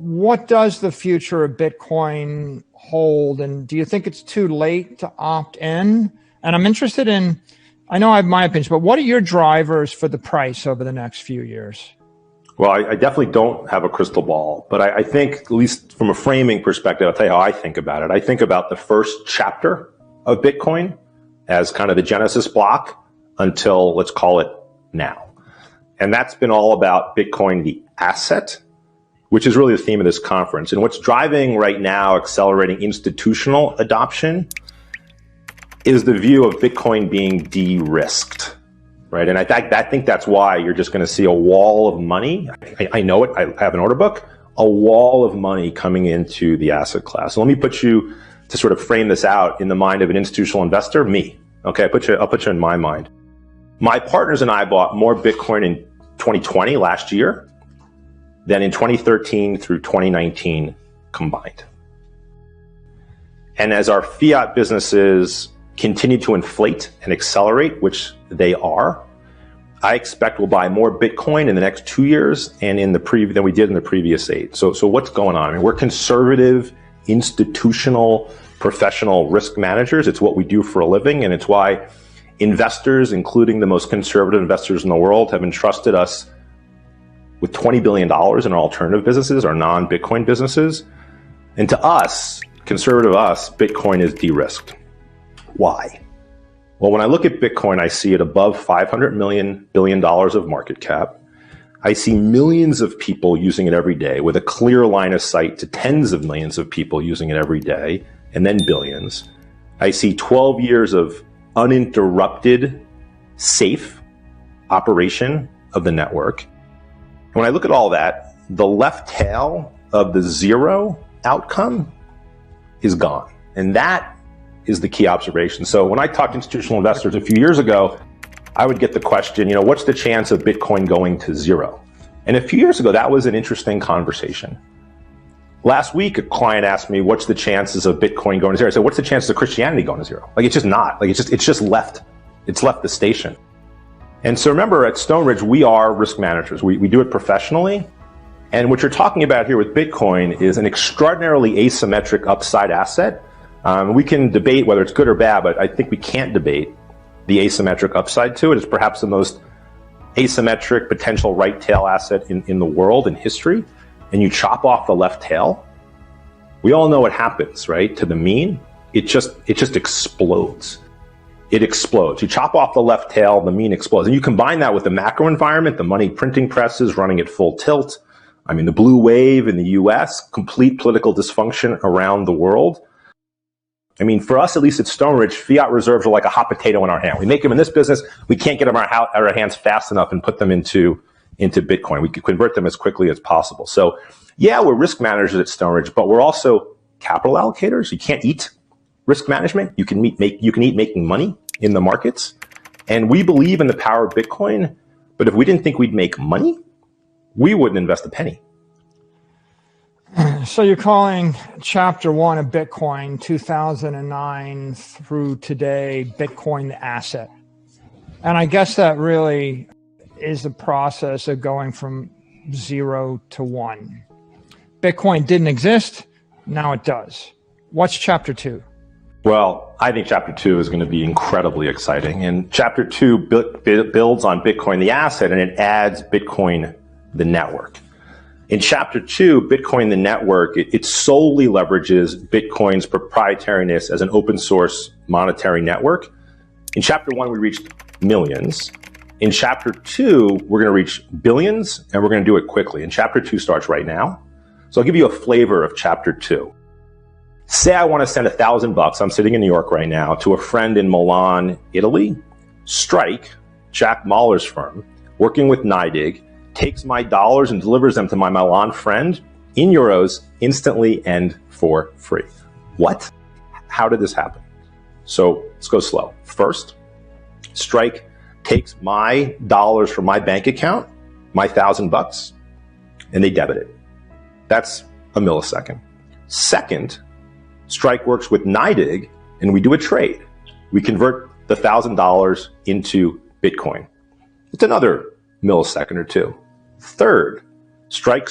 what does the future of Bitcoin hold? And do you think it's too late to opt in? And I'm interested in, I know I have my opinions, but what are your drivers for the price over the next few years? Well, I definitely don't have a crystal ball, but I think, at least from a framing perspective, I'll tell you how I think about it. I think about the first chapter of Bitcoin as kind of the Genesis block until, let's call it now. And that's been all about Bitcoin, the asset, which is really the theme of this conference. And what's driving right now, accelerating institutional adoption, is the view of Bitcoin being de-risked, right? And I think that's why you're just going to see a wall of money. I know it. I have an order book. A wall of money coming into the asset class. So let me put you to sort of frame this out in the mind of an institutional investor. Me, okay? I'll put you in my mind. My partners and I bought more Bitcoin in 2020, last year, than in 2013 through 2019 combined. And as our fiat businesses continue to inflate and accelerate, which they are, I expect we'll buy more Bitcoin in the next 2 years and than we did in the previous 8. So what's going on? I mean, we're conservative, institutional, professional risk managers. It's what we do for a living, and it's why investors, including the most conservative investors in the world, have entrusted us with $20 billion in our alternative businesses, our non-Bitcoin businesses. And to us, conservative us, Bitcoin is de-risked. Why? Well, when I look at Bitcoin, I see it above $500 billion of market cap. I see millions of people using it every day with a clear line of sight to tens of millions of people using it every day, and then billions. I see 12 years of uninterrupted, safe operation of the network. When I look at all that, the left tail of the zero outcome is gone. And that is the key observation. So when I talked to institutional investors a few years ago, I would get the question, what's the chance of Bitcoin going to zero? And a few years ago, that was an interesting conversation. Last week, a client asked me, what's the chances of Bitcoin going to zero? I said, what's the chances of Christianity going to zero? It's just not. It's just left. It's left the station. And so remember, at Stonebridge, we are risk managers. We do it professionally. And what you're talking about here with Bitcoin is an extraordinarily asymmetric upside asset. We can debate whether it's good or bad, but I think we can't debate the asymmetric upside to it. It's perhaps the most asymmetric potential right tail asset in the world, in history. And you chop off the left tail, we all know what happens, right? To the mean, it just explodes. It explodes. You chop off the left tail, the mean explodes. And you combine that with the macro environment, the money printing presses running at full tilt. I mean, the blue wave in the US, complete political dysfunction around the world. I mean, for us, at least at Stonebridge, fiat reserves are like a hot potato in our hand. We make them in this business. We can't get them out of our hands fast enough and put them into Bitcoin. We can convert them as quickly as possible. So yeah, we're risk managers at Stonebridge, but we're also capital allocators. You can't eat risk management. You can eat making money in the markets. And we believe in the power of Bitcoin, but if we didn't think we'd make money, we wouldn't invest a penny. So you're calling chapter 1 of Bitcoin, 2009 through today, Bitcoin the asset. And I guess that really is the process of going from 0 to 1. Bitcoin didn't exist, now it does. What's chapter 2? Well, I think chapter 2 is going to be incredibly exciting. And chapter 2 builds on Bitcoin the asset, and it adds Bitcoin the network. In chapter 2, Bitcoin the network, it solely leverages Bitcoin's proprietariness as an open source monetary network. In chapter 1, we reached millions. In chapter 2, we're going to reach billions, and we're going to do it quickly. And chapter 2 starts right now. So I'll give you a flavor of chapter 2. Say I want to send $1,000, I'm sitting in New York right now, to a friend in Milan, Italy. Strike, Jack Mahler's firm, working with NYDIG, takes my dollars and delivers them to my Milan friend in euros instantly and for free. What? How did this happen? So let's go slow. First, Strike takes my dollars from my bank account, my $1,000, and they debit it. That's a millisecond. Second, Strike works with NYDIG, and we do a trade. We convert the $1,000 into Bitcoin. It's another millisecond or two. Third, Strike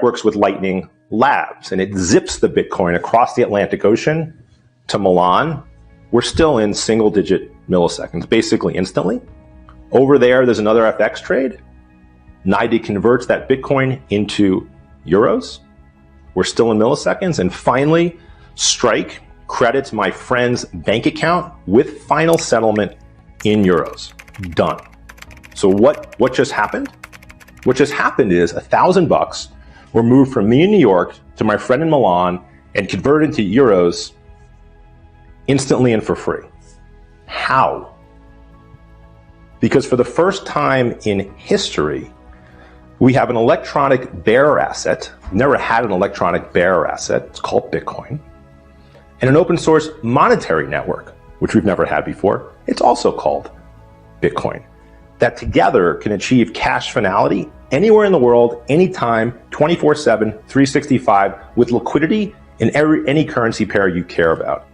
works with Lightning labs and it zips the Bitcoin across the Atlantic Ocean to Milan, we're still in single-digit milliseconds, basically instantly. Over there's another FX trade. NYDIG converts that Bitcoin into euros. We're still in milliseconds. And finally, Strike credits my friend's bank account with final settlement in euros. Done. So what just happened? What just happened is $1,000 were moved from me in New York to my friend in Milan and converted into euros instantly and for free. How? Because for the first time in history, we have an electronic bearer asset. We've never had an electronic bearer asset. It's called Bitcoin. And an open source monetary network, which we've never had before. It's also called Bitcoin. That together can achieve cash finality anywhere in the world, anytime, 24/7, 365, with liquidity in any currency pair you care about.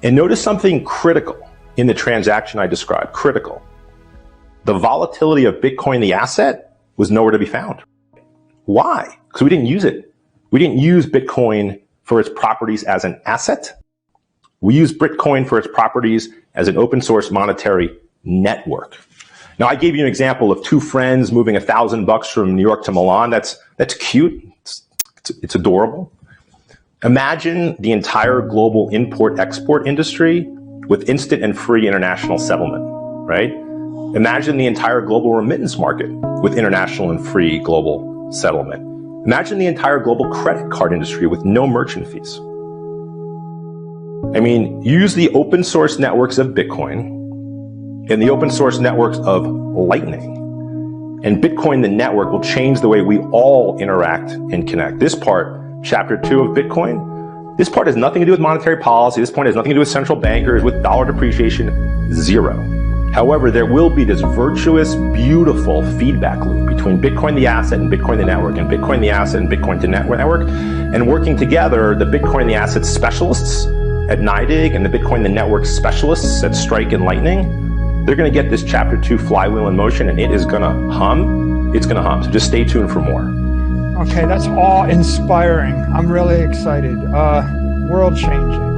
And notice something critical in the transaction I described, critical. The volatility of Bitcoin, the asset, was nowhere to be found. Why? Because we didn't use it. We didn't use Bitcoin for its properties as an asset. We use Bitcoin for its properties as an open source monetary network. Now, I gave you an example of two friends moving $1,000 from New York to Milan. That's cute. It's adorable. Imagine the entire global import-export industry with instant and free international settlement, right? Imagine the entire global remittance market with international and free global settlement. Imagine the entire global credit card industry with no merchant fees. I mean, use the open source networks of Bitcoin and the open source networks of Lightning. And Bitcoin, the network, will change the way we all interact and connect. This part, chapter 2 of Bitcoin, this part has nothing to do with monetary policy. This point has nothing to do with central bankers, with dollar depreciation, zero. However, there will be this virtuous, beautiful feedback loop between Bitcoin the asset and Bitcoin the network, and Bitcoin the asset and Bitcoin the network, and working together, the Bitcoin the asset specialists at NYDIG and the Bitcoin the network specialists at Strike and Lightning, they're going to get this chapter 2 flywheel in motion, and it is going to hum. It's going to hum. So just stay tuned for more. Okay, that's all inspiring. I'm really excited. World changing.